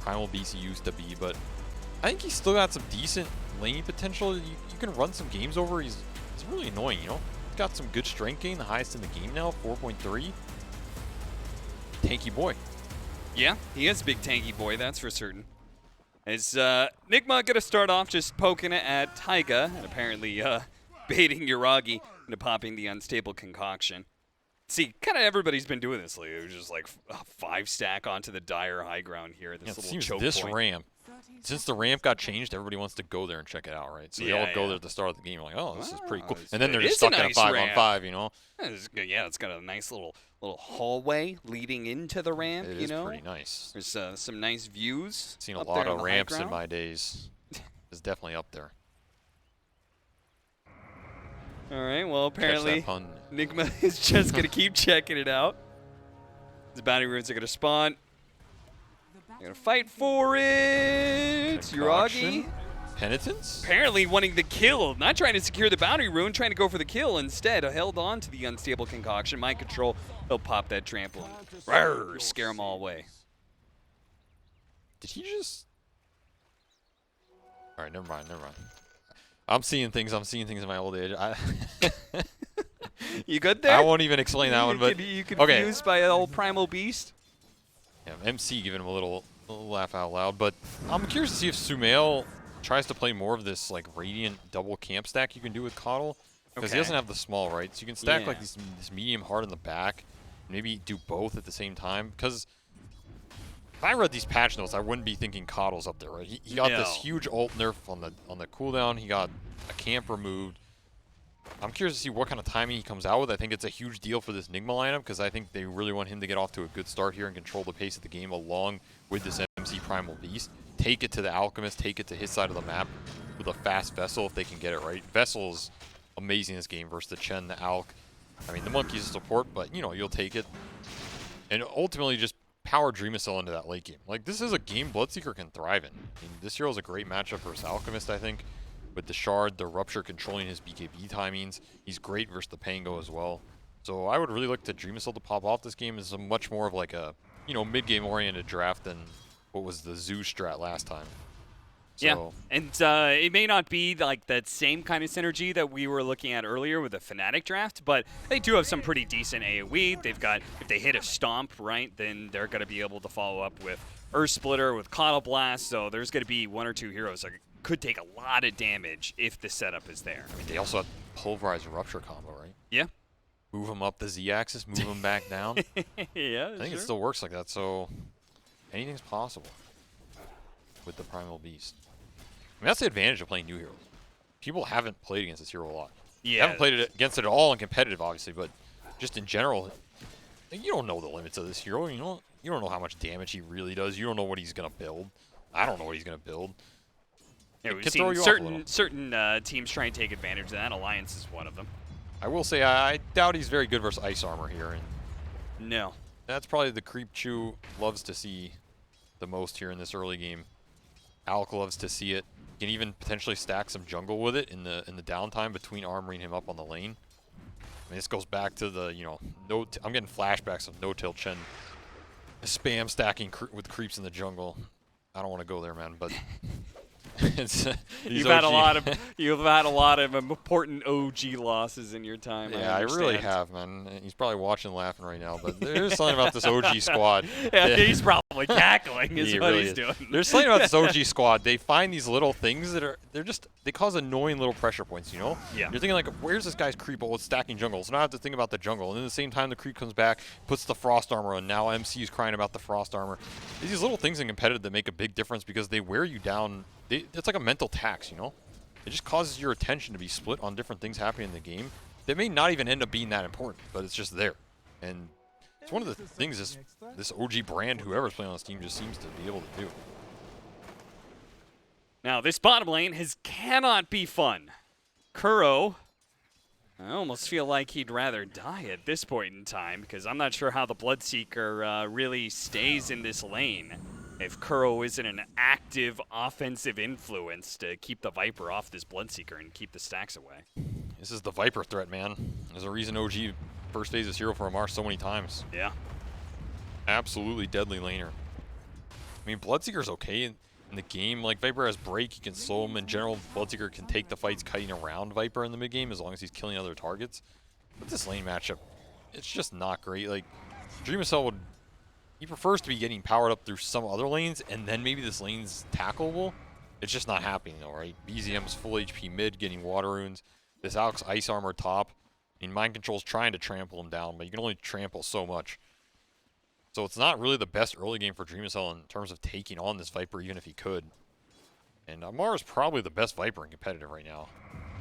Primal Beast he used to be, but I think he's still got some decent laning potential. You can run some games over. He's really annoying, you know? He's got some good strength gain, the highest in the game now, 4.3. Tanky boy. Yeah, he is a big tanky boy, that's for certain. Is Nigma going to start off just poking it at Taiga and apparently baiting Yuragi into popping the unstable concoction. See, kind of everybody's been doing this lately. It was just like a 5-stack onto the dire high ground here. This little choke this point. ramp, since the ramp got changed, everybody wants to go there and check it out, right? So they all go there at the start of the game, like, oh, this is pretty cool. And then they're just stuck in a 5-on-5, you know? Yeah, it's got a nice little hallway leading into the ramp, It you is know? pretty nice. There's some nice views. Seen a lot of ramps in my days. It's definitely up there. All right, well, apparently Catch that pun. Nigma is just going to keep checking it out. The bounty runes are going to spawn. They're going to fight for it. Yuragi. Penitence? Apparently wanting the kill. Not trying to secure the bounty rune, trying to go for the kill. Instead, held on to the unstable concoction. Mind control. He'll pop that trample and rawr, scare them all away. Did he just... All right, never mind. I'm seeing things in my old age. You good there? I won't even explain that one, but you confused by an old primal beast? Yeah, MC giving him a little laugh out loud, but I'm curious to see if Sumail tries to play more of this like radiant double camp stack you can do with Coddle, because he doesn't have the small, right? So you can stack like this medium hard in the back, maybe do both at the same time. Because if I read these patch notes, I wouldn't be thinking Coddle's up there, right? He got this huge ult nerf on the cooldown. He got a camp removed. I'm curious to see what kind of timing he comes out with. I think it's a huge deal for this Nigma lineup because I think they really want him to get off to a good start here and control the pace of the game along with this MC Primal Beast. Take it to the Alchemist, take it to his side of the map with a fast Vessel if they can get it right. Vessel is amazing in this game versus the Chen, the Alk. I mean, the Monkey's a support, but, you know, you'll take it. And ultimately just power Dreamcell into that late game. Like, this is a game Bloodseeker can thrive in. I mean, this hero's a great matchup versus Alchemist, I think. With the Shard, the Rupture controlling his BKB timings. He's great versus the Pango as well. So I would really look to Dreamcell to pop off this game as a much more of like a, you know, mid-game oriented draft than what was the Zoo strat last time. So, yeah, and it may not be like that same kind of synergy that we were looking at earlier with the Fnatic draft, but they do have some pretty decent AoE. They've got, if they hit a Stomp, right, then they're going to be able to follow up with Earth Splitter, with Coddle Blast, so there's going to be 1 or 2 heroes that could take a lot of damage if the setup is there. I mean, they also have Pulverized Rupture combo, right? Yeah. Move him up the Z-axis, move him back down. Yeah, I think it still works like that, so anything's possible with the Primal Beast. I mean, that's the advantage of playing new heroes. People haven't played against this hero a lot. Yeah. They haven't played against it at all in competitive, obviously, but just in general, you don't know the limits of this hero. You don't know how much damage he really does. You don't know what he's going to build. I don't know what he's going to build. Yeah, we've seen certain teams try and take advantage of that. Alliance is one of them. I will say I doubt he's very good versus Ice Armor here. And no. That's probably the creep Chu loves to see the most here in this early game. Alk loves to see it. You can even potentially stack some jungle with it in the downtime between armoring him up on the lane. I mean, this goes back to the, you know, I'm getting flashbacks of No-Tail Chen spam stacking with creeps in the jungle. I don't want to go there, man, but you've had a lot of important OG losses in your time. Yeah, I really have, man. He's probably watching, laughing right now. But there's something about this OG squad. Yeah, he's probably cackling. Is what he's doing. There's something about this OG squad. They find these little things that they cause annoying little pressure points. You know? Yeah. You're thinking like, where's this guy's creep? Oh, it's stacking jungle. So now I have to think about the jungle. And then at the same time, the creep comes back, puts the frost armor on. Now MC is crying about the frost armor. These little things in competitive that make a big difference because they wear you down. It's like a mental tax, you know? It just causes your attention to be split on different things happening in the game that may not even end up being that important, but it's just there. And it's one of the things this OG brand, whoever's playing on this team, just seems to be able to do. Now, this bottom lane cannot be fun. Kuro, I almost feel like he'd rather die at this point in time because I'm not sure how the Bloodseeker really stays in this lane. If Kuro isn't an active offensive influence to keep the Viper off this Bloodseeker and keep the stacks away. This is the Viper threat, man. There's a reason OG first phase this hero for Amar so many times. Yeah. Absolutely deadly laner. I mean, Bloodseeker's okay in the game. Like, Viper has break, he can slow him. In general, Bloodseeker can take the fights kiting around Viper in the mid-game as long as he's killing other targets. But this lane matchup, it's just not great. Like, DreamSL would... He prefers to be getting powered up through some other lanes, and then maybe this lane's tackleable. It's just not happening, though, right? BZM's full HP mid, getting water runes. This Alex Ice Armor top. I mean, Mind Control's trying to trample him down, but you can only trample so much. So it's not really the best early game for DreamSL in terms of taking on this Viper, even if he could. And Amar is probably the best Viper in competitive right now.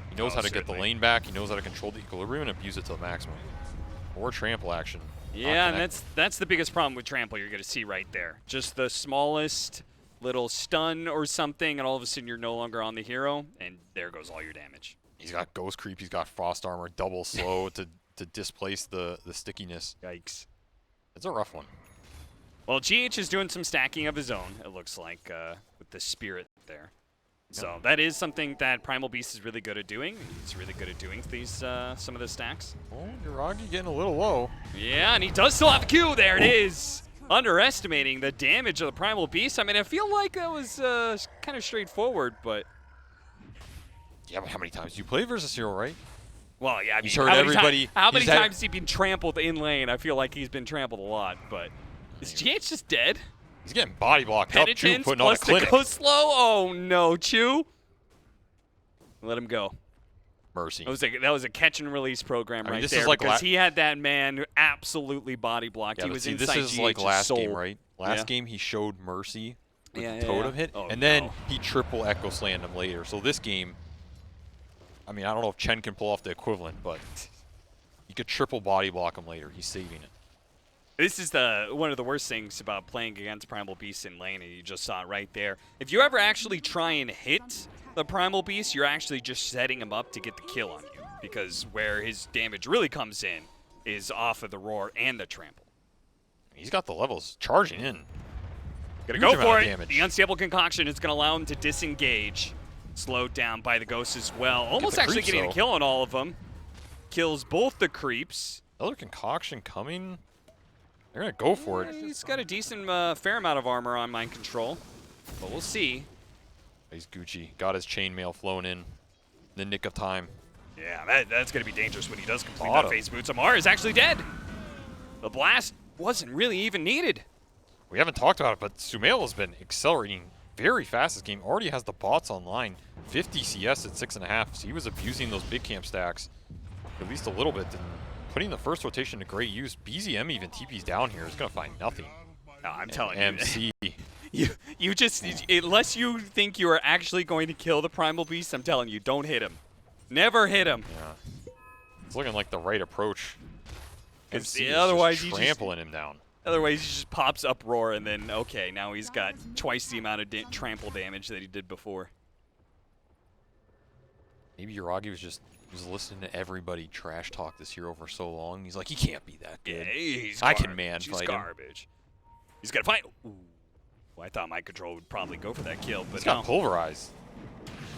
He knows how to get the lane back. He knows how to control the equilibrium and abuse it to the maximum. More trample action. Yeah, and that's the biggest problem with trample you're going to see right there. Just the smallest little stun or something, and all of a sudden you're no longer on the hero, and there goes all your damage. He's got Ghost Creep. He's got Frost Armor, double slow to displace the stickiness. Yikes. It's a rough one. Well, GH is doing some stacking of his own, it looks like, with the Spirit there. So that is something that Primal Beast is really good at doing. He's really good at doing these some of the stacks. Oh, Uragi getting a little low. Yeah, and he does still have the Q. There it is. Underestimating the damage of the Primal Beast. I mean, I feel like that was kind of straightforward, but... Yeah, but how many times do you play versus Hero, right? Well, yeah, I mean, He's heard everybody. How many times has he been trampled in lane? I feel like he's been trampled a lot, but... Is GH just dead? He's getting body blocked up, Chu putting on a plus clinic. the go slow? Oh, no, Chu. Let him go. Mercy. That was a catch and release program right there, like because he had that man who absolutely body blocked. Yeah, he was see, inside this is GH's like last soul. game, right? Last game he showed Mercy with the totem hit, Oh, and then he triple Echo Slammed him later. So this game, I mean, I don't know if Chen can pull off the equivalent, but you could triple body block him later. He's saving it. This is one of the worst things about playing against Primal Beast in lane, and you just saw it right there. If you ever actually try and hit the Primal Beast, you're actually just setting him up to get the kill on you, because where his damage really comes in is off of the roar and the trample. He's got the levels charging in. Gonna go for it. The Unstable Concoction is gonna allow him to disengage. Slowed down by the Ghost as well. Almost actually getting a kill on all of them. Kills both the creeps. Another Concoction coming. They're going to go for it. He's got a decent, fair amount of armor on Mind Control, but we'll see. He's Gucci. Got his chainmail flown in the nick of time. Yeah, that's going to be dangerous when he does complete that phase boot. Amar is actually dead. The blast wasn't really even needed. We haven't talked about it, but Sumail has been accelerating very fast this game. Already has the bots online. 50 CS at 6.5, so he was abusing those big camp stacks at least a little bit. And putting the first rotation to great use. BZM even TP's down here is going to find nothing. No, I'm telling you. MC. You just, unless you think you are actually going to kill the Primal Beast, I'm telling you, don't hit him. Never hit him. Yeah. It's looking like the right approach. MC otherwise is just trampling him down. Otherwise, he just pops uproar, and then, okay, now he's got twice the amount of trample damage that he did before. Maybe Uragi was listening to everybody trash talk this hero for so long. He's like, he can't be that good. Yeah, I can man fight garbage. He's got to fight. Ooh. Well, I thought Mind Control would probably go for that kill, but he's got pulverized.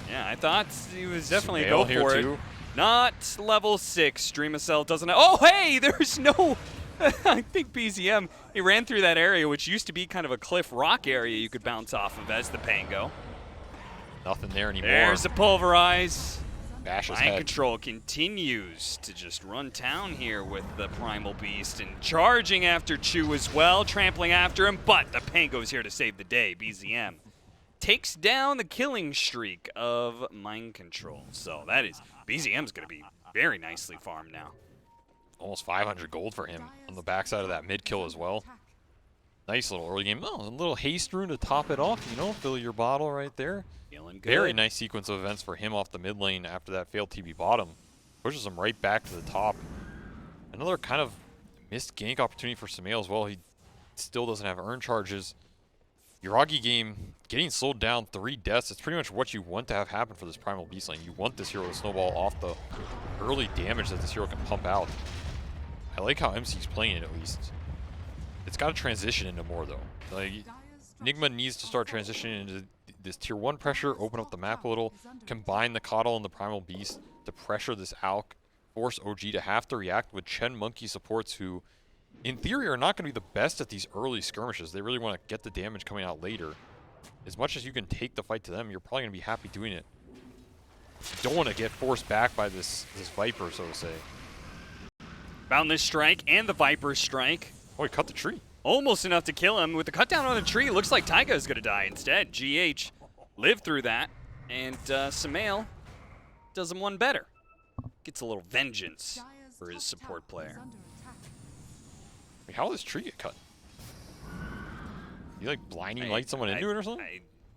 Yeah, I thought he was definitely Sumail go for it. Not level 6. DreamSL doesn't have... Oh, hey! There's no... I think BZM, he ran through that area, which used to be kind of a cliff rock area you could bounce off of as the Pango. Nothing there anymore. There's the pulverize. Bash's Mind head. Control continues to just run town here with the Primal Beast and charging after Chu as well, trampling after him, but the Pango's here to save the day. BZM takes down the killing streak of Mind Control. So that is, BZM's going to be very nicely farmed now. Almost 500 gold for him on the backside of that mid kill as well. Nice little early game. Oh, a little haste rune to top it off, you know, fill your bottle right there. Feeling good. Very nice sequence of events for him off the mid lane after that failed TB bottom. Pushes him right back to the top. Another kind of missed gank opportunity for Sumail as well. He still doesn't have earn charges. Uragi game getting slowed down 3 deaths. It's pretty much what you want to have happen for this Primal Beast lane. You want this hero to snowball off the early damage that this hero can pump out. I like how MC's playing it at least. It's got to transition into more though. Like, Nigma needs to start transitioning into this tier 1 pressure, open up the map a little, combine the Coddle and the Primal Beast to pressure this Alk, force OG to have to react with Chen Monkey supports who in theory, are not going to be the best at these early skirmishes. They really want to get the damage coming out later. As much as you can take the fight to them, you're probably going to be happy doing it. You don't want to get forced back by this Viper, so to say. Found this strike and the Viper strike. Oh, he cut the tree. Almost enough to kill him. With the cut down on the tree, looks like Taiga is going to die instead. GH lived through that, and Sumail does him one better. Gets a little vengeance for his support player. Wait, how did this tree get cut? You like blinding light someone into it or something?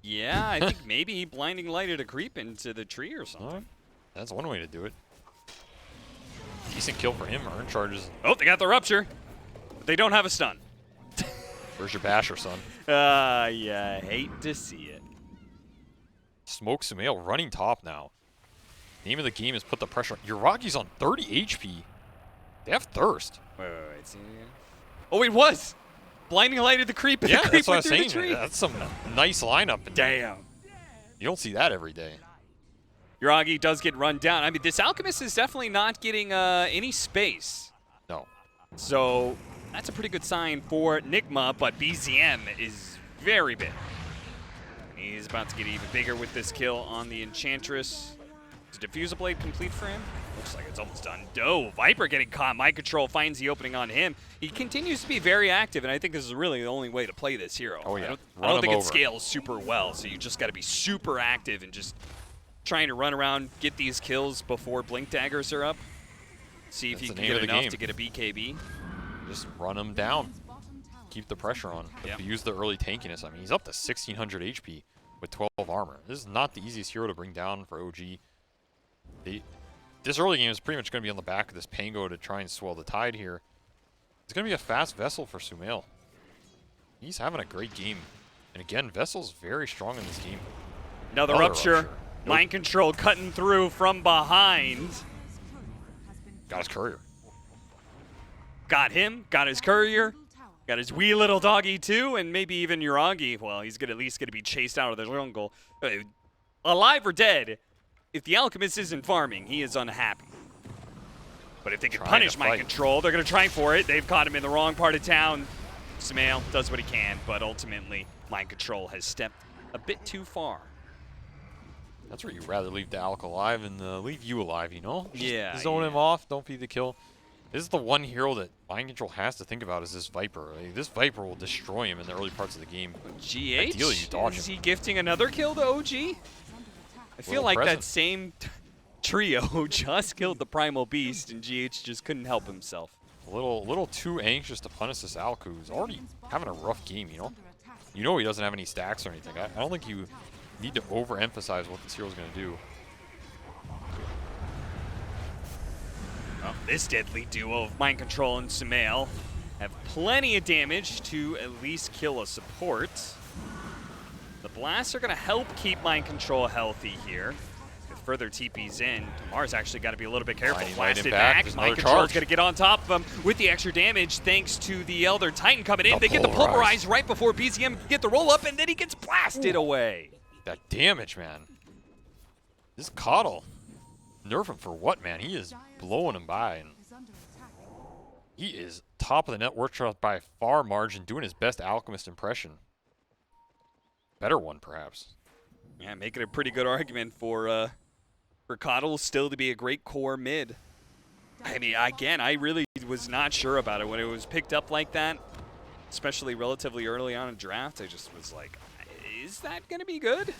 Yeah, I think maybe he blinding lighted a creep into the tree or something. Right. That's one way to do it. Decent kill for him. Earn charges. Oh, they got the rupture. But they don't have a stun. Where's your basher, son? Yeah, hate to see it. Smoke Sumail running top now. Name of the game is put the pressure on. Uragi's on 30 HP. They have thirst. Wait. See it again? Oh, it was! Blinding lighted the creep, and Yeah, the creep that's what I went was through the saying. tree. That's some nice lineup. Damn. You don't see that every day. Uragi does get run down. I mean, this Alchemist is definitely not getting any space. No. So that's a pretty good sign for Nigma, but BZM is very big. He's about to get even bigger with this kill on the Enchantress. Is Diffuser Blade complete for him? Looks like it's almost done. Doe, Viper getting caught. Mind Control finds the opening on him. He continues to be very active, and I think this is really the only way to play this hero. Oh, yeah. I don't think it over. scales super well, so you just got to be super active and just trying to run around, get these kills before Blink Daggers are up. See if That's you the can name get of the enough game. to get a BKB. Just run him down. Keep the pressure on. Yep. Use the early tankiness. I mean, he's up to 1,600 HP with 12 armor. This is not the easiest hero to bring down for OG. This early game is pretty much going to be on the back of this Pango to try and swell the tide here. It's going to be a fast Vessel for Sumail. He's having a great game. And again, Vessel's very strong in this game. Another rupture. Nope. Mind Control cutting through from behind. Got his courier. Got him, got his courier, got his wee little doggy too, and maybe even Uragi. Well, he's at least going to be chased out of the jungle. Alive or dead, if the Alchemist isn't farming, he is unhappy. But if they can punish Mind Control, they're going to try for it. They've caught him in the wrong part of town. Sumail does what he can, but ultimately, Mind Control has stepped a bit too far. That's where you'd rather leave the Alk alive and leave you alive, you know? Just zone him off, don't feed the kill. This is the one hero that Mind Control has to think about is this Viper. Like, this Viper will destroy him in the early parts of the game. GH? Ideally, you dodge Is him. he gifting another kill to OG? I feel like that same trio just killed the Primal Beast, and GH just couldn't help himself. A little too anxious to punish this Alk, who's already having a rough game, you know? You know he doesn't have any stacks or anything. I don't think you need to overemphasize what this hero's going to do. Oh, this deadly duo of Mind Control and Sumail have plenty of damage to at least kill a support. The blasts are going to help keep Mind Control healthy here. With further TPs in, Tamar's actually got to be a little bit careful. Blasted back. Mind Control's going to get on top of him with the extra damage thanks to the Elder Titan coming in. They get the Pulverize right before BZM can get the roll up, and then he gets blasted away. That damage, man. This Coddle. Nerf him for what, man? He is blowing him by. And he is top of the net worth chart by a far margin, doing his best Alchemist impression. Better one, perhaps. Yeah, making a pretty good argument for Coddle still to be a great core mid. I mean, again, I really was not sure about it when it was picked up like that, especially relatively early on in draft. I just was like, is that going to be good?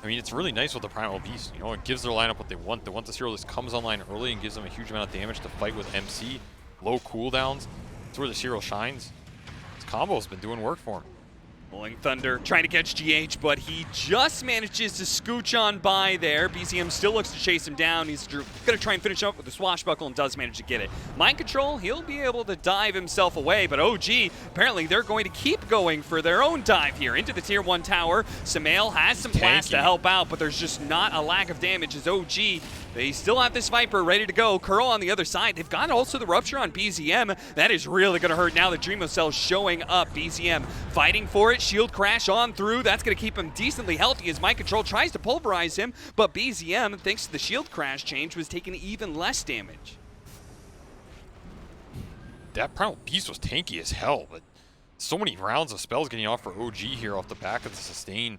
I mean, it's really nice with the Primal Beast. You know, it gives their lineup what they want. They want this hero that comes online early and gives them a huge amount of damage to fight with MC. Low cooldowns. That's where this hero shines. This combo's been doing work for him. Rolling Thunder trying to catch GH, but he just manages to scooch on by there. BZM still looks to chase him down. He's going to try and finish up with the swashbuckle and does manage to get it. Mind Control, he'll be able to dive himself away, but OG, apparently they're going to keep going for their own dive here into the Tier 1 tower. Sumail has some blast to help out, but there's just not a lack of damage as OG. They still have this Viper ready to go. Curl on the other side. They've got also the Rupture on BZM. That is really going to hurt now that Dreamo Cell showing up. BZM fighting for it. Shield crash on through. That's going to keep him decently healthy as Mind Control tries to pulverize him. But BZM, thanks to the shield crash change, was taking even less damage. that Primal Beast was tanky as hell, but so many rounds of spells getting off for OG here off the back of the sustain.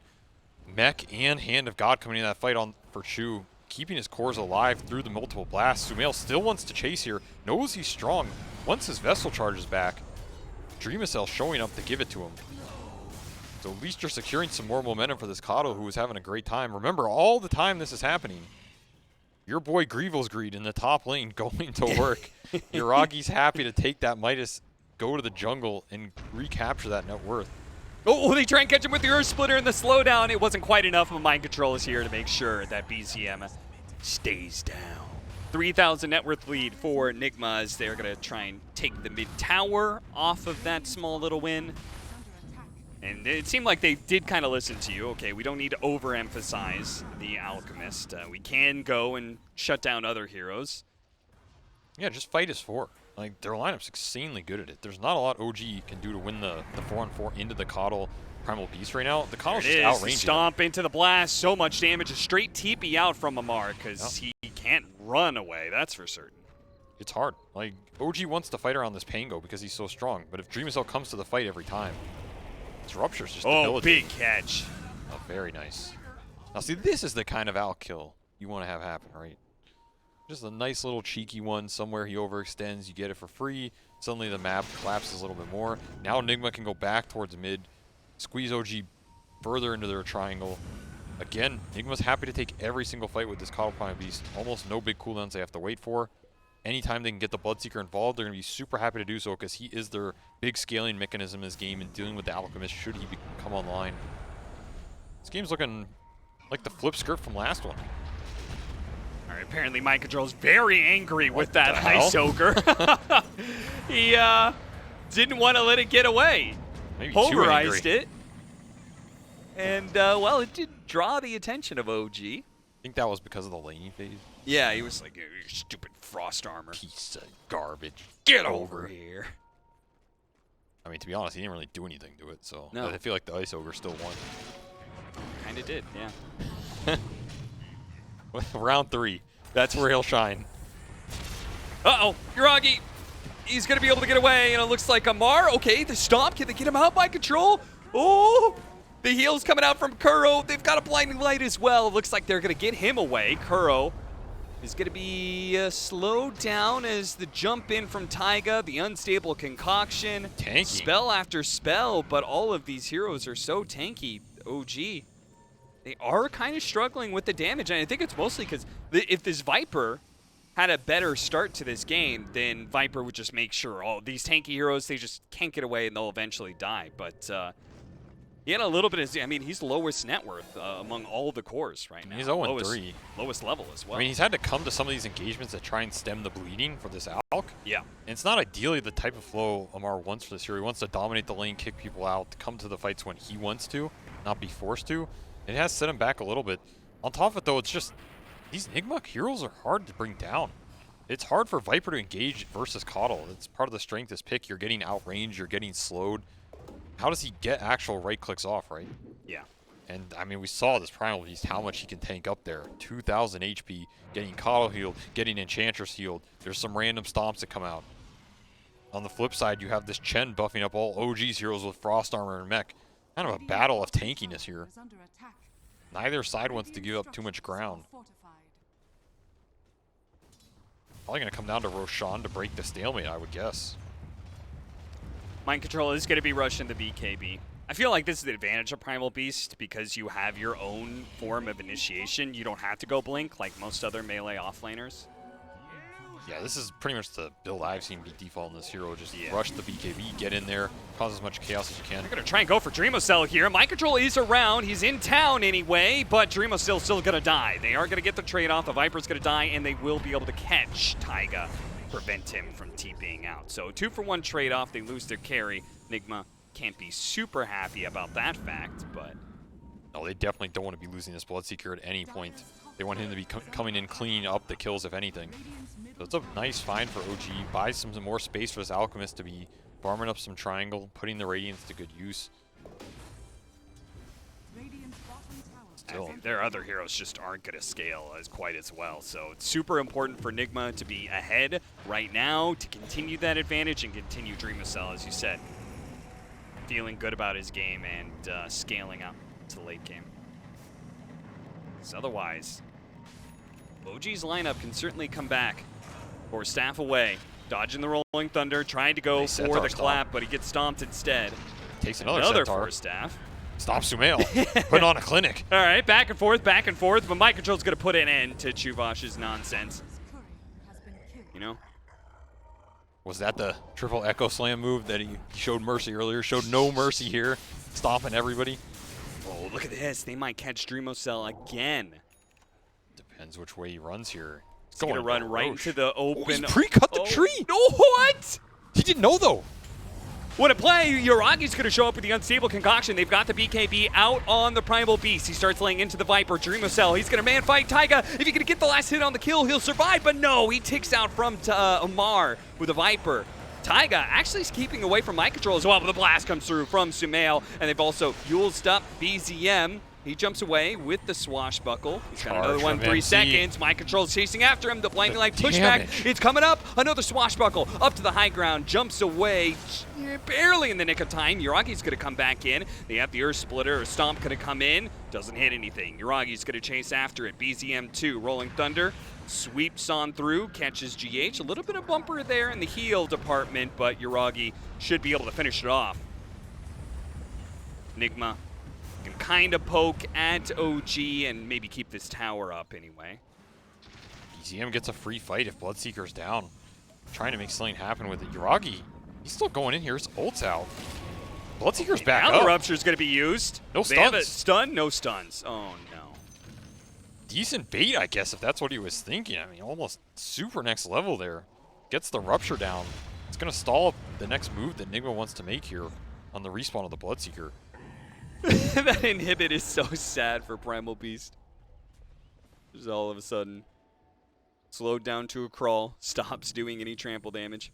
Mech and Hand of God coming in that fight on for Chu, keeping his cores alive through the multiple blasts. Sumail still wants to chase here, knows he's strong. Once his Vessel charges back, Dreamacell showing up to give it to him. So at least you're securing some more momentum for this Kato, who is having a great time. Remember, all the time this is happening, your boy Greevil's Greed in the top lane going to work. Yuragi's happy to take that Midas, go to the jungle, and recapture that net worth. Oh, they try and catch him with the Earth Splitter and the slowdown. It wasn't quite enough, but Mind Control is here to make sure that BZM stays down. 3,000 net worth lead for Nigma as they're going to try and take the mid tower off of that small little win. And it seemed like they did kind of listen to you. Okay, we don't need to overemphasize the Alchemist. We can go and shut down other heroes. Yeah, just fight as 4. Like, their lineup's insanely good at it. There's not a lot OG can do to win the 4-on-4 into the Coddle Primal Beast right now. The Coddle's just outranging. Stomp into the blast, so much damage. A straight TP out from Amar because he can't run away, that's for certain. It's hard. Like, OG wants to fight around this Pango because he's so strong, but if Dreamacell comes to the fight every time, his Rupture's just debilitating. Big catch. Oh, very nice. Now, see, this is the kind of out kill you want to have happen, right? Just a nice little cheeky one. Somewhere he overextends, you get it for free. Suddenly the map collapses a little bit more. Now Nigma can go back towards mid, squeeze OG further into their triangle. Again, Nigma's happy to take every single fight with this Coddle Primal Beast. Almost no big cooldowns they have to wait for. Anytime they can get the Bloodseeker involved, they're going to be super happy to do so because he is their big scaling mechanism in this game and dealing with the Alchemist should he come online. This game's looking like the flip script from last one. All right, apparently Mind Control's very angry with that Ice Ogre. He didn't want to let it get away. Maybe pulverized it. And, well, it did draw the attention of OG. I think that was because of the laning phase. Yeah, he was like, you stupid frost armor. Piece of garbage. Get over here. I mean, to be honest, he didn't really do anything to it, so no. I feel like the Ice Ogre still won. Kind of did, yeah. Round 3. That's where he'll shine. Uh-oh, Yuragi. He's going to be able to get away, and it looks like Amar. Okay, the stomp. Can they get him out by control? Oh, the heal's coming out from Kuro. They've got a blinding light as well. It looks like they're going to get him away. Kuro is going to be slowed down as the jump in from Taiga, the unstable concoction. Tanky. Spell after spell, but all of these heroes are so tanky. OG. They are kind of struggling with the damage, and I think it's mostly because if this Viper had a better start to this game, then Viper would just make sure all these tanky heroes, they just can't get away and they'll eventually die. But he had a little bit of, I mean, he's lowest net worth among all the cores right now. He's 0-3. Lowest level as well. I mean, he's had to come to some of these engagements that try and stem the bleeding for this Alk. Yeah. And it's not ideally the type of flow Amar wants for this hero. He wants to dominate the lane, kick people out, come to the fights when he wants to, not be forced to. It has set him back a little bit. On top of it, though, it's just these Nigma heroes are hard to bring down. It's hard for Viper to engage versus Coddle. It's part of the strength of this pick. You're getting outranged. You're getting slowed. How does he get actual right clicks off, right? Yeah. And, I mean, we saw this Primal Beast, how much he can tank up there. 2,000 HP, getting Coddle healed, getting Enchantress healed. There's some random stomps that come out. On the flip side, you have this Chen buffing up all OG's heroes with Frost Armor and Mech. Kind of a battle of tankiness here. Neither side wants to give up too much ground. Probably going to come down to Roshan to break the stalemate, I would guess. Mind Control is going to be rushing the BKB. I feel like this is the advantage of Primal Beast because you have your own form of initiation. You don't have to go Blink like most other melee offlaners. Yeah, this is pretty much the build I've seen be default in this hero. Just rush the BKB, get in there, cause as much chaos as you can. They're going to try and go for Dreamocell here. Mind Control is around. He's in town anyway, but Dreamocell's still going to die. They are going to get the trade-off. The Viper's going to die, and they will be able to catch Taiga, prevent him from TPing out. So 2-for-1 trade-off. They lose their carry. Nigma can't be super happy about that fact, but... No, they definitely don't want to be losing this Bloodseeker at any point. They want him to be coming in clean up the kills, if anything. So it's a nice find for OG. Buys some more space for this Alchemist to be farming up some triangle, putting the Radiance to good use. still. Their other heroes just aren't going to scale as quite as well. So it's super important for Nigma to be ahead right now, to continue that advantage and continue Dreamcell, as you said. Feeling good about his game and scaling up to the late game. Because otherwise, OG's lineup can certainly come back. Or staff away, dodging the Rolling Thunder, trying to go for the clap, but he gets stomped instead. Takes another for staff. Stop Sumail, putting on a clinic. All right, back and forth, but Mind Control's going to put an end to Chuvash's nonsense. You know? Was that the triple Echo Slam move that he showed mercy earlier? Showed no mercy here, stomping everybody. Oh, look at this. They might catch Dreamcell again. Depends which way he runs here. He's going to run right into the open. Oh, he pre-cut the tree. No, what? He didn't know, though. What a play. Yuragi's going to show up with the Unstable Concoction. They've got the BKB out on the Primal Beast. He starts laying into the Viper. Dreamcell, he's going to man fight Taiga. If he can get the last hit on the kill, he'll survive. But no, he ticks out from Amar with a Viper. Taiga actually is keeping away from Mind Control as well, but the blast comes through from Sumail. And they've also used up BZM. He jumps away with the swashbuckle. He's got another one, 3 seconds. Mind Control's chasing after him. The blinding light pushback. It's coming up. Another swashbuckle up to the high ground. Jumps away barely in the nick of time. Yuragi's going to come back in. They have the Earth Splitter or Stomp going to come in. Doesn't hit anything. Yuragi's going to chase after it. BZM2, Rolling Thunder. Sweeps on through, catches GH. A little bit of bumper there in the heal department, but Yuragi should be able to finish it off. Nigma can kind of poke at OG and maybe keep this tower up anyway. BZM gets a free fight if Bloodseeker's down. Trying to make something happen with it. Yuragi, he's still going in here. His ult's out. Bloodseeker's back up. Now the Rupture's going to be used. No They have a stuns. stun? No stuns. Oh, no. Decent bait, I guess, if that's what he was thinking. I mean, almost super next level there. Gets the Rupture down. It's going to stall the next move that Nigma wants to make here on the respawn of the Bloodseeker. That inhibit is so sad for Primal Beast. Just all of a sudden slowed down to a crawl, stops doing any trample damage.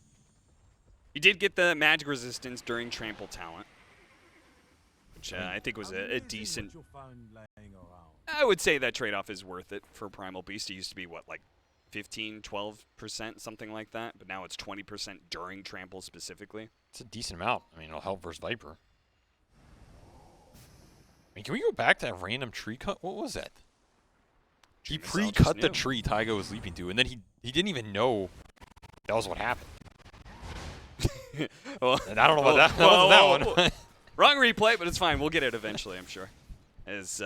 He did get the magic resistance during trample talent, which I think was a decent. I would say that trade-off is worth it for Primal Beast. It used to be, what, like 15, 12%, something like that, but now it's 20% during trample specifically. It's a decent amount. I mean, it'll help versus Viper. I mean, can we go back to that random tree cut? What was that? He pre-cut the tree Taiga was leaping to, and then he didn't even know that was what happened. Well, and I don't know about that. That wasn't that one. Wrong replay, but it's fine. We'll get it eventually, I'm sure. As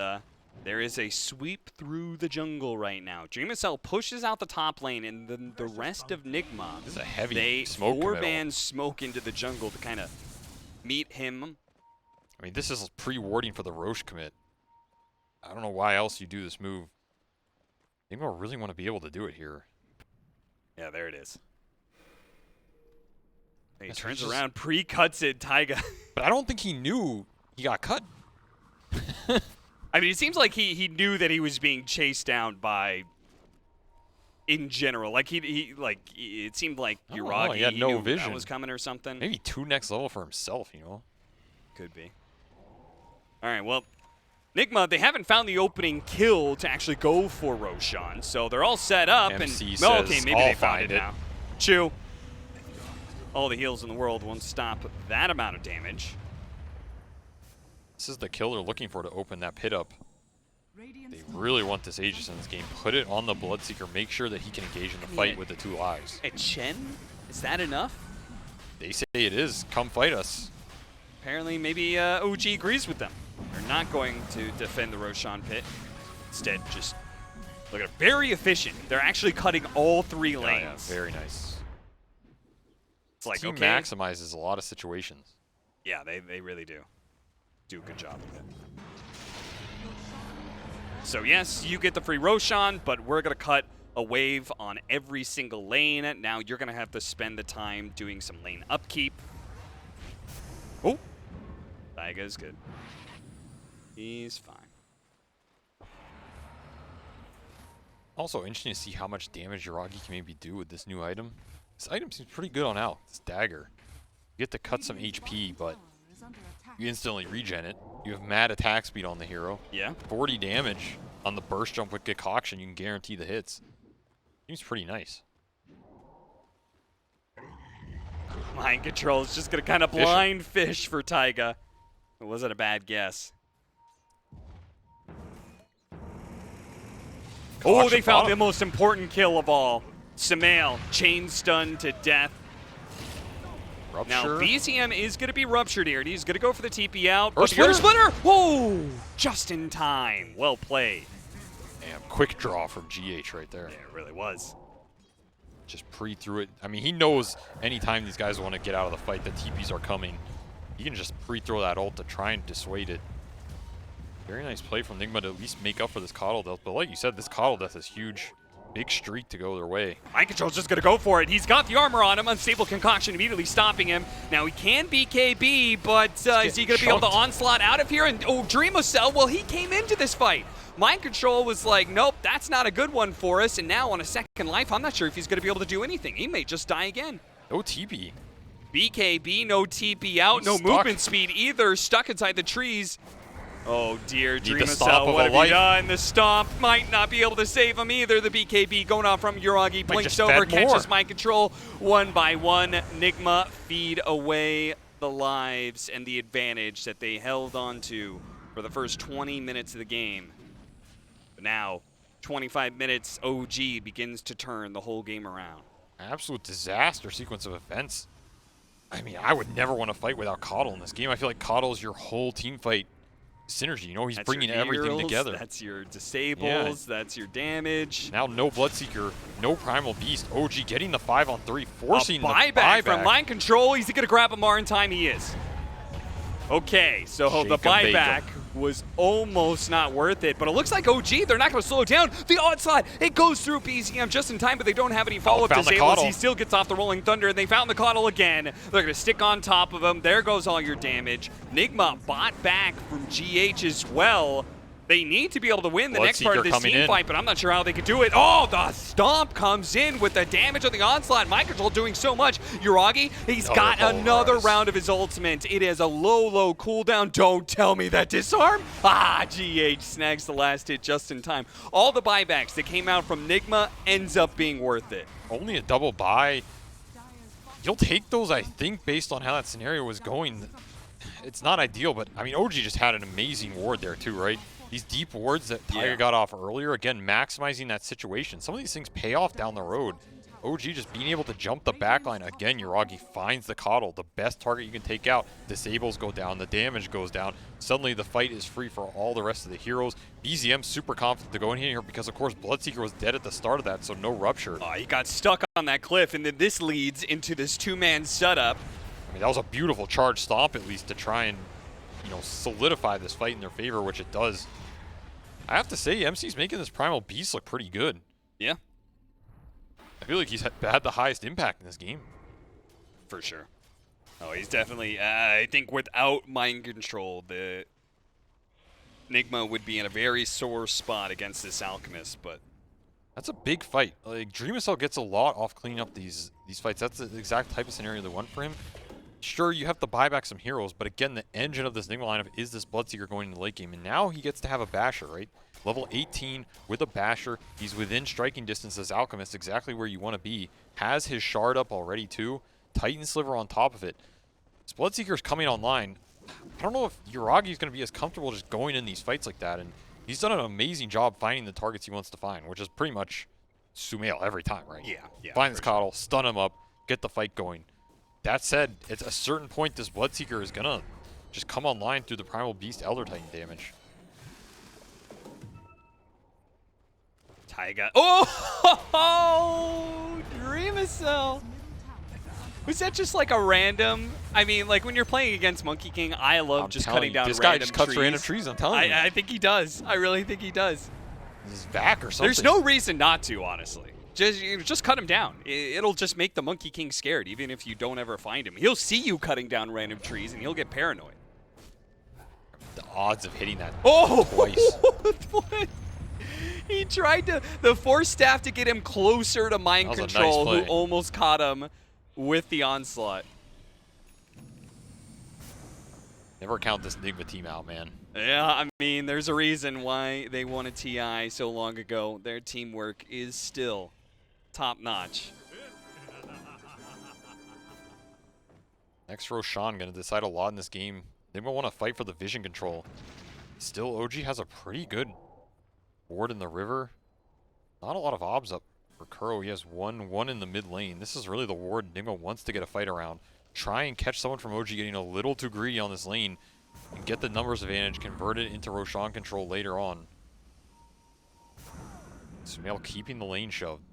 there is a sweep through the jungle right now. Dreamcell pushes out the top lane, and then the rest of Nigma, this is a heavy smoke committal. 4-man smoke into the jungle to kind of meet him. I mean, this is pre-warding for the Roche commit. I don't know why else you do this move. Nigma really want to be able to do it here. Yeah, there it is. He turns around, pre-cuts it, Taiga. But I don't think he knew he got cut. I mean, it seems like he knew that he was being chased down by, in general. Like it seemed like Yuragi he had no knew vision. that was coming or something. Maybe 2 next level for himself, you know? Could be. All right, well, Nigma, they haven't found the opening kill to actually go for Roshan, so they're all set up. MC and okay, says, maybe they found find it now. Chew. All the heals in the world won't stop that amount of damage. This is the kill they're looking for to open that pit up. They really want this Aegis in this game. Put it on the Bloodseeker. Make sure that he can engage in the fight with the 2 lives. At Chen? Is that enough? They say it is. Come fight us. Apparently, maybe OG agrees with them. They're not going to defend the Roshan pit. Instead, just look at it. Very efficient. They're actually cutting all 3 lanes. Yeah, very nice. It's like, Team okay. maximizes a lot of situations. Yeah, they really do. Do a good job of it. So yes, you get the free Roshan, but we're going to cut a wave on every single lane. Now you're going to have to spend the time doing some lane upkeep. Oh, Taiga's good. He's fine. Also interesting to see how much damage Yuragi can maybe do with this new item. This item seems pretty good on out. This dagger. You get to cut some HP, but you instantly regen it. You have mad attack speed on the hero. Yeah. 40 damage on the burst jump with Concoction. You can guarantee the hits. Seems pretty nice. Mind control is just going to kind of blind fish for Taiga. It wasn't a bad guess. Oh, they found the most important kill of all. Sumail, chain stun to death. Rupture. Now, BZM is going to be ruptured here, and he's going to go for the TP out. Or splitter! Whoa! Just in time. Well played. Damn, quick draw from GH right there. Yeah, it really was. Just pre-through it. I mean, he knows anytime these guys want to get out of the fight, the TPs are coming. He can just pre-throw that ult to try and dissuade it. Very nice play from Nigma to at least make up for this Coddle death. But like you said, this Coddle death is huge. Big streak to go their way. Mind control's just going to go for it. He's got the armor on him. Unstable Concoction immediately stopping him. Now he can BKB, but is he going to be able to onslaught out of here? And oh, Dreamocell, well, he came into this fight. Mind control was like, nope, that's not a good one for us. And now on a second life, I'm not sure if he's going to be able to do anything. He may just die again. No TP. BKB, no TP out, no movement speed either. Stuck inside the trees. Oh dear, Dreamocell, what have you done? The stomp might not be able to save him either. The BKB going off from Uragi, blinks over, catches mind control. One by one, Nigma feed away the lives and the advantage that they held on to for the first 20 minutes of the game. But now, 25 minutes, OG begins to turn the whole game around. Absolute disaster sequence of events. I mean, I would never want to fight without Coddle in this game. I feel like Coddle is your whole team fight synergy. You know, he's bringing everything together. That's your disables, that's your damage. Now no Bloodseeker, no Primal Beast. OG getting the 5-on-3, forcing the buyback from mind control. Is he going to grab a Mar in time? He is. Okay, so the buyback was almost not worth it, but it looks like OG, they're not going to slow down. The onslaught, it goes through BZM just in time, but they don't have any follow-up disables. He still gets off the Rolling Thunder, and they found the Coddle again. They're going to stick on top of him. There goes all your damage. Nigma bought back from GH as well. They need to be able to win the next part of this team fight, but I'm not sure how they could do it. Oh, the stomp comes in with the damage of the onslaught. Mind control doing so much. Uragi, he's got another round of his ultimate. It is a low cooldown. Don't tell me that disarm. Ah, GH snags the last hit just in time. All the buybacks that came out from Nigma ends up being worth it. Only a double buy. You'll take those, I think, based on how that scenario was going. It's not ideal, but I mean, OG just had an amazing ward there too, right? These deep wards that Tiger got off earlier, again, maximizing that situation. Some of these things pay off down the road. OG just being able to jump the backline. Again, Uragi finds the Coddle, the best target you can take out. Disables go down, the damage goes down. Suddenly the fight is free for all the rest of the heroes. BZM super confident to go in here because, of course, Bloodseeker was dead at the start of that, so no rupture. He got stuck on that cliff, and then this leads into this two-man setup. I mean, that was a beautiful charge stomp, at least, to try and, you know, solidify this fight in their favor, which it does. I have to say, MC's making this Primal Beast look pretty good. Yeah. I feel like he's had the highest impact in this game. For sure. Oh, he's definitely, I think without mind control, the Nigma would be in a very sore spot against this Alchemist, but that's a big fight. Like, Dreamocell gets a lot off cleaning up these fights. That's the exact type of scenario they want for him. Sure, you have to buy back some heroes, but again, the engine of this Nigma lineup is this Bloodseeker going into the late game, and now he gets to have a Basher, right? Level 18 with a Basher. He's within striking distance as Alchemist, exactly where you want to be. Has his shard up already too. Titan Sliver on top of it. This Bloodseeker's coming online. I don't know if Uragi's going to be as comfortable just going in these fights like that, and he's done an amazing job finding the targets he wants to find, which is pretty much Sumail every time, right? Yeah. Find this Coddle, stun him up, get the fight going. That said, at a certain point, this Bloodseeker is going to just come online through the Primal Beast Elder Titan damage. Taiga. Dreamocell. Was that just like a random? I mean, like when you're playing against Monkey King, I love just cutting down random trees. This guy just cuts random trees, I'm telling you. I think he does. I really think he does. He's back or something. There's no reason not to, honestly. Just cut him down. It'll just make the Monkey King scared, even if you don't ever find him. He'll see you cutting down random trees, and he'll get paranoid. The odds of hitting that twice. He tried to, the Force Staff to get him closer to mind control, who almost caught him with the onslaught. Never count this Nigma team out, man. Yeah, I mean, there's a reason why they won a TI so long ago. Their teamwork is still top-notch. Next Roshan going to decide a lot in this game. Nigma want to fight for the vision control. Still, OG has a pretty good ward in the river. Not a lot of obs up for Kuro. He has one in the mid lane. This is really the ward Nigma wants to get a fight around. Try and catch someone from OG getting a little too greedy on this lane and get the numbers advantage, convert it into Roshan control later on. Sumail keeping the lane shoved.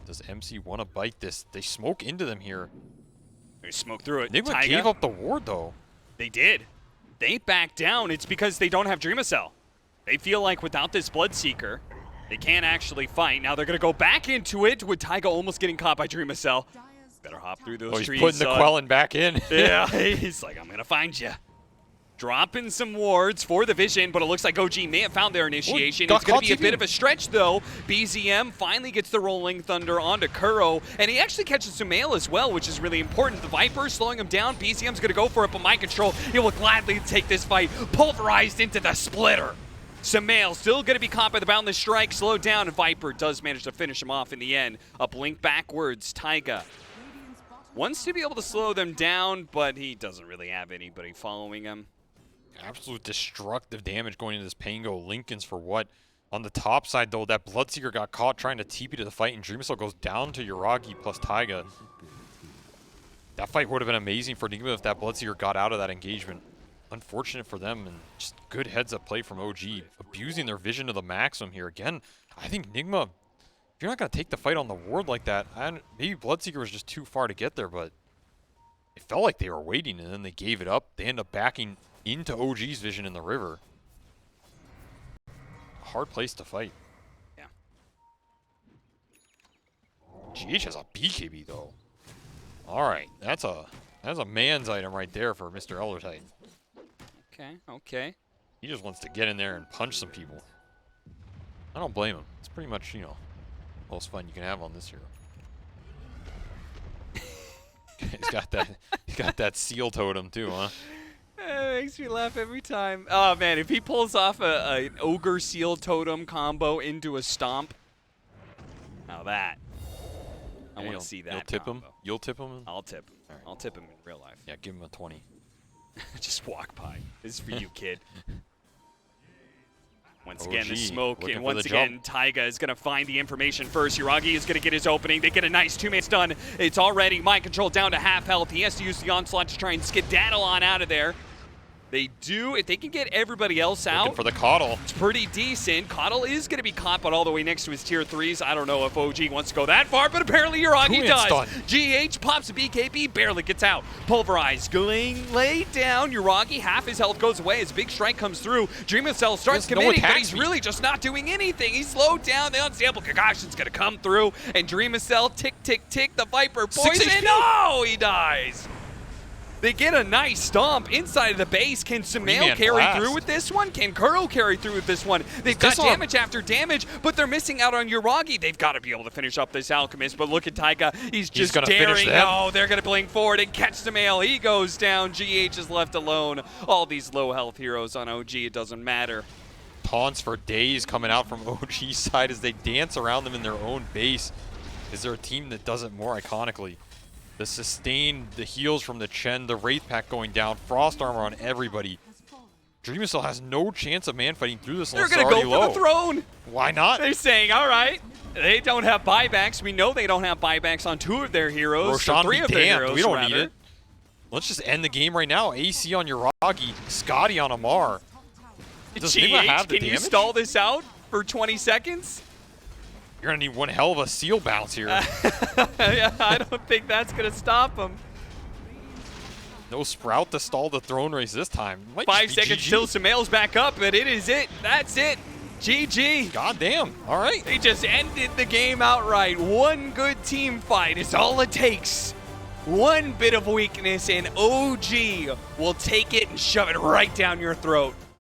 Does MC want to bite this? They smoke into them here. They smoke through it. Nigma gave up the ward, though. They did. They backed down. It's because they don't have Dreamacell. They feel like without this Bloodseeker, they can't actually fight. Now they're going to go back into it with Taiga almost getting caught by Dreamacell. Better hop through those trees. He's putting the Quelling back in. Yeah, he's like, I'm going to find you. Dropping some wards for the vision, but it looks like OG may have found their initiation. It's going to be a bit of a stretch, though. BZM finally gets the Rolling Thunder onto Kuro, and he actually catches Sumail as well, which is really important. The Viper slowing him down. BZM's going to go for it, but mind control, he will gladly take this fight. Pulverized into the splitter. Sumail still going to be caught by the Boundless Strike, slowed down, and Viper does manage to finish him off in the end. A blink backwards, Taiga wants to be able to slow them down, but he doesn't really have anybody following him. Absolute destructive damage going into this Pango. Lincoln's for what? On the top side, though, that Bloodseeker got caught trying to TP to the fight, and Dreamcell goes down to Yuragi plus Taiga. That fight would have been amazing for Nigma if that Bloodseeker got out of that engagement. Unfortunate for them, and just good heads-up play from OG. Abusing their vision to the maximum here. Again, I think Nigma, if you're not going to take the fight on the ward like that, maybe Bloodseeker was just too far to get there, but it felt like they were waiting, and then they gave it up. They end up backing into OG's vision in the river. Hard place to fight. Yeah. GH has a BKB, though. Alright, that's a man's item right there for Mr. Eldertight. Okay. He just wants to get in there and punch some people. I don't blame him. It's pretty much, you know, most fun you can have on this hero. He's got that seal totem too, huh? It makes me laugh every time. Oh man, if he pulls off an ogre seal totem combo into a stomp, now that I want to see that. You'll tip combo. him. You'll tip him. I'll tip him. Right. I'll tip him in real life. Yeah, give him a 20. Just walk by. This is for you, kid. Once OG, again, the smoke, looking and for once the again, jump. Taiga is going to find the information first. Yuragi is going to get his opening. They get a nice two-man stun. It's already mind control down to half health. He has to use the onslaught to try and skedaddle on out of there. They do, if they can get everybody else out. Looking for the Coddle. It's pretty decent. Coddle is going to be caught, but all the way next to his tier 3s. I don't know if OG wants to go that far, but apparently Yuragi does. GH pops a BKB, barely gets out. Pulverized, going laid down. Yuragi, half his health goes away as Big Strike comes through. Dreamcell starts committing, but he's really just not doing anything. He's slowed down. The unstable Kagashion's going to come through, and Dreamcell, tick, tick, tick, the Viper poison. No, he dies. They get a nice stomp inside of the base. Can Sumail carry through with this one? Can Kuro carry through with this one? They've got damage after damage, but they're missing out on Yuragi. They've got to be able to finish up this Alchemist, but look at Taiga. He's just daring. Oh, they're going to blink forward and catch Sumail. He goes down. GH is left alone. All these low health heroes on OG, it doesn't matter. Taunts for days coming out from OG's side as they dance around them in their own base. Is there a team that does it more iconically? The sustain, the heals from the Chen, the Wraith Pack going down, Frost Armor on everybody. Dreamcell has no chance of man fighting through this. They're going to go for the throne. Why not? They're saying, all right, they don't have buybacks. We know they don't have buybacks on 2 of their heroes. Roshan, so 3 of their heroes, we don't need it. Let's just end the game right now. AC on Yuragi, Scotty on Amar. Does Nigma have the damage? Can you stall this out for 20 seconds? You're going to need one hell of a seal bounce here. Yeah, I don't think that's going to stop him. No Sprout to stall the throne race this time. 5 seconds till Sumail's back up, but it is it. That's it. GG. Goddamn. All right. They just ended the game outright. One good team fight is all it takes. One bit of weakness, and OG will take it and shove it right down your throat.